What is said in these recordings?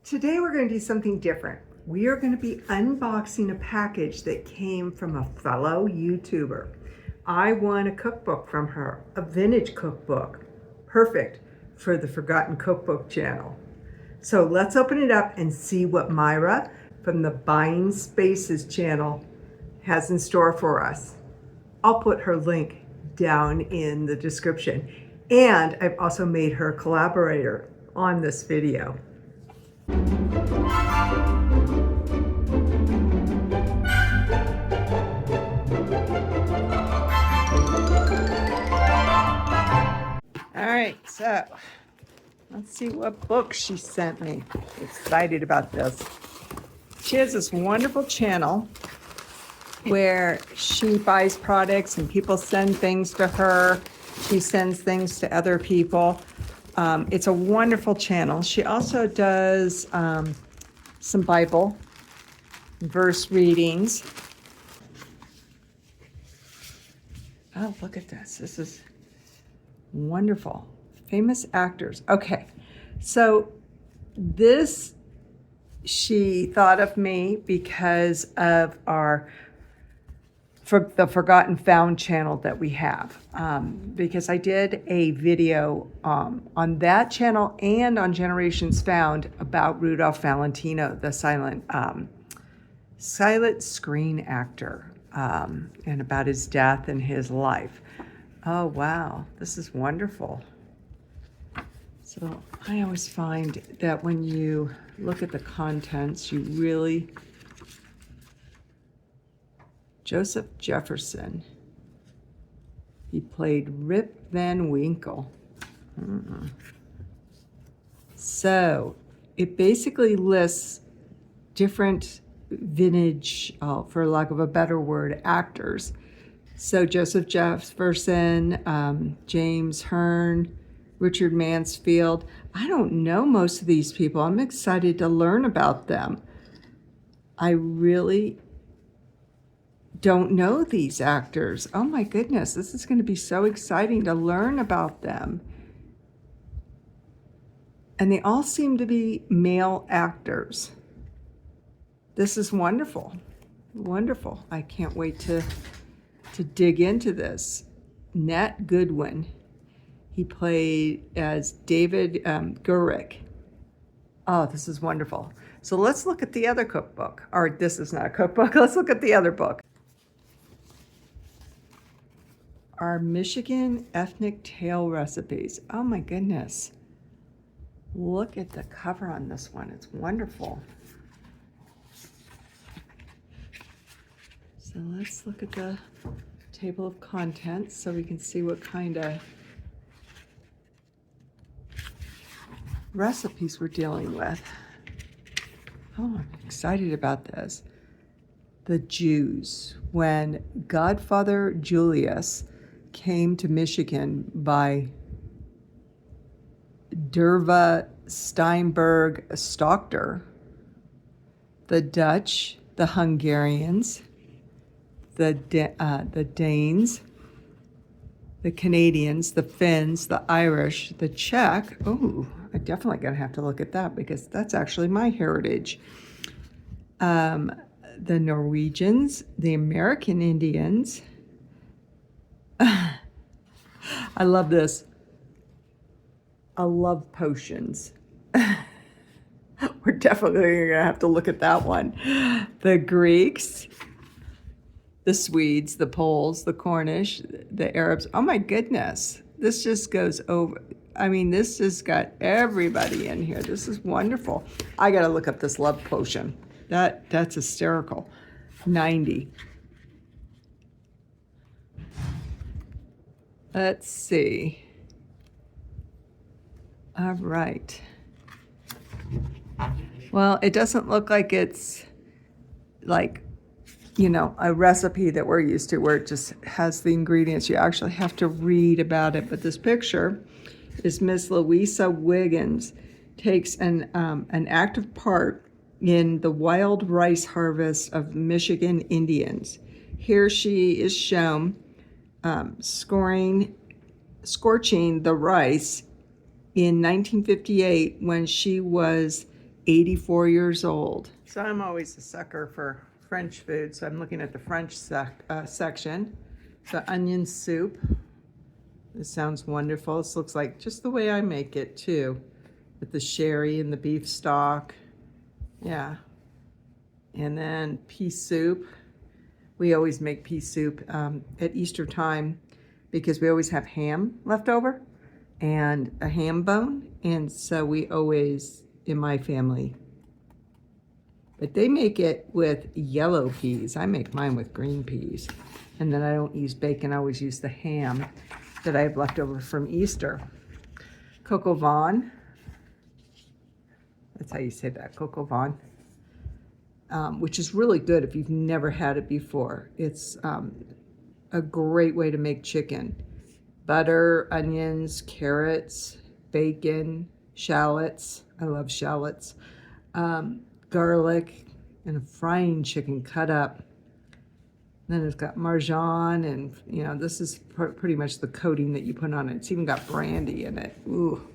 Today we're going to do something different. We are going to be unboxing a package that came from a fellow YouTuber. I won a cookbook from her, a vintage cookbook, perfect for the Forgotten Cookbook channel. So let's open it up and see what Myra from the Buying Spaces channel has in store for us. I'll put her link down in the description. And I've also made her a collaborator on this video. All right, so let's see what book she sent me. Excited about this. She has this wonderful channel where she buys products and people send things to her. She sends things to other people. It's a wonderful channel. She also does some Bible verse readings. Oh, look at this. This is wonderful. Famous actors. Okay, so this, she thought of me because of the Forgotten Found channel that we have, because I did a video on that channel and on Generations Found about Rudolph Valentino, the silent screen actor, and about his death and his life. Oh, wow, this is wonderful. So I always find that when you look at the contents, you really... Joseph Jefferson. He played Rip Van Winkle. So it basically lists different vintage, for lack of a better word, actors. So Joseph Jefferson, James Hearn, Richard Mansfield. I don't know most of these people. I'm excited to learn about them. I really don't know these actors. Oh my goodness, this is going to be so exciting to learn about them. And they all seem to be male actors. This is wonderful. Wonderful. I can't wait to dig into this. Nat Goodwin. He played as David Gurick. Oh, this is wonderful. So let's look at the other cookbook. Or this is not a cookbook. Let's look at the other book. Our Michigan Ethnic Tale Recipes. Oh my goodness. Look at the cover on this one. It's wonderful. So let's look at the table of contents so we can see what kind of recipes we're dealing with. Oh, I'm excited about this. The Jews. When Godfather Julius came to Michigan by Derva Steinberg Stockter, the Dutch, the Hungarians, the Danes, the Canadians, the Finns, the Irish, the Czech. Oh, I'm definitely going to have to look at that because that's actually my heritage. The Norwegians, the American Indians. I love this. I love potions. We're definitely going to have to look at that one. The Greeks, the Swedes, the Poles, the Cornish, the Arabs. Oh my goodness. This just goes over. I mean, this just got everybody in here. This is wonderful. I got to look up this love potion. That's hysterical. 90. Let's see. All right. Well, it doesn't look like it's like, a recipe that we're used to where it just has the ingredients. You actually have to read about it. But this picture is Miss Louisa Wiggins takes an active part in the wild rice harvest of Michigan Indians. Here she is shown scorching the rice in 1958 when she was 84 years old. So I'm always a sucker for French food, so I'm looking at the French section. The onion soup. This sounds wonderful. This looks like just the way I make it too, with the sherry and the beef stock. Yeah. And then pea soup. We always make pea soup at Easter time because we always have ham left over and a ham bone. And so we always, in my family, but they make it with yellow peas. I make mine with green peas. And then I don't use bacon. I always use the ham that I have left over from Easter. Coq au vin. That's how you say that, coq au vin. Which is really good if you've never had it before. It's a great way to make chicken. Butter, onions, carrots, bacon, shallots. I love shallots. Garlic, and a frying chicken cut up. Then it's got marjon, and you know, this is pretty much the coating that you put on it. It's even got brandy in it. Ooh,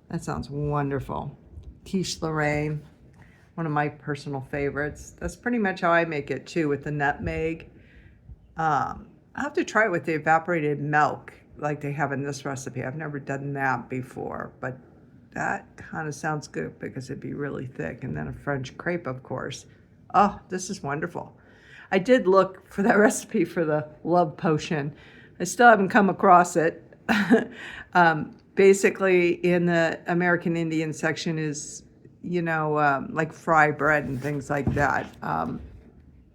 that sounds wonderful. Quiche Lorraine, one of my personal favorites. That's pretty much how I make it too, with the nutmeg. I'll have to try it with the evaporated milk like they have in this recipe. I've never done that before, but that kind of sounds good because it'd be really thick. And then a French crepe, of course. Oh, this is wonderful. I did look for that recipe for the love potion. I still haven't come across it. Basically, in the American Indian section is, you know, like fry bread and things like that.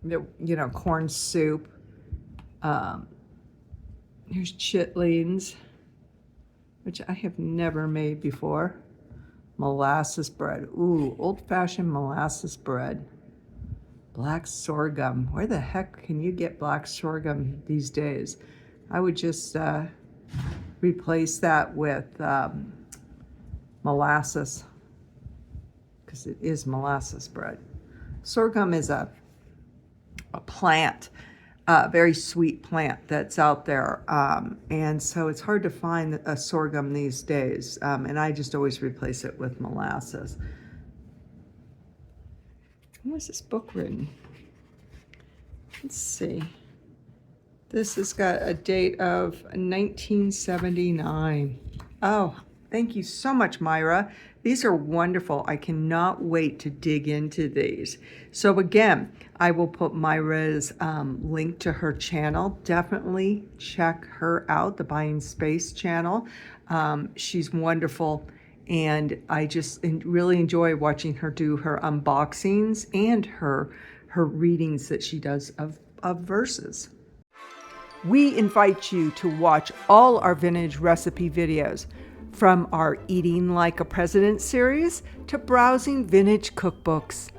You know, corn soup. Here's chitlins, which I have never made before. Molasses bread. Ooh, old-fashioned molasses bread. Black sorghum. Where the heck can you get black sorghum these days? I would just replace that with molasses, because it is molasses bread. Sorghum is a plant, a very sweet plant that's out there, and so it's hard to find a sorghum these days, and I just always replace it with molasses. When was this book written? Let's see. This has got a date of 1979. Oh, thank you so much, Myra. These are wonderful. I cannot wait to dig into these. So again, I will put Myra's link to her channel. Definitely check her out, the Buying Space channel. She's wonderful. And I just really enjoy watching her do her unboxings and her readings that she does of verses. We invite you to watch all our vintage recipe videos, from our Eating Like a President series to browsing vintage cookbooks.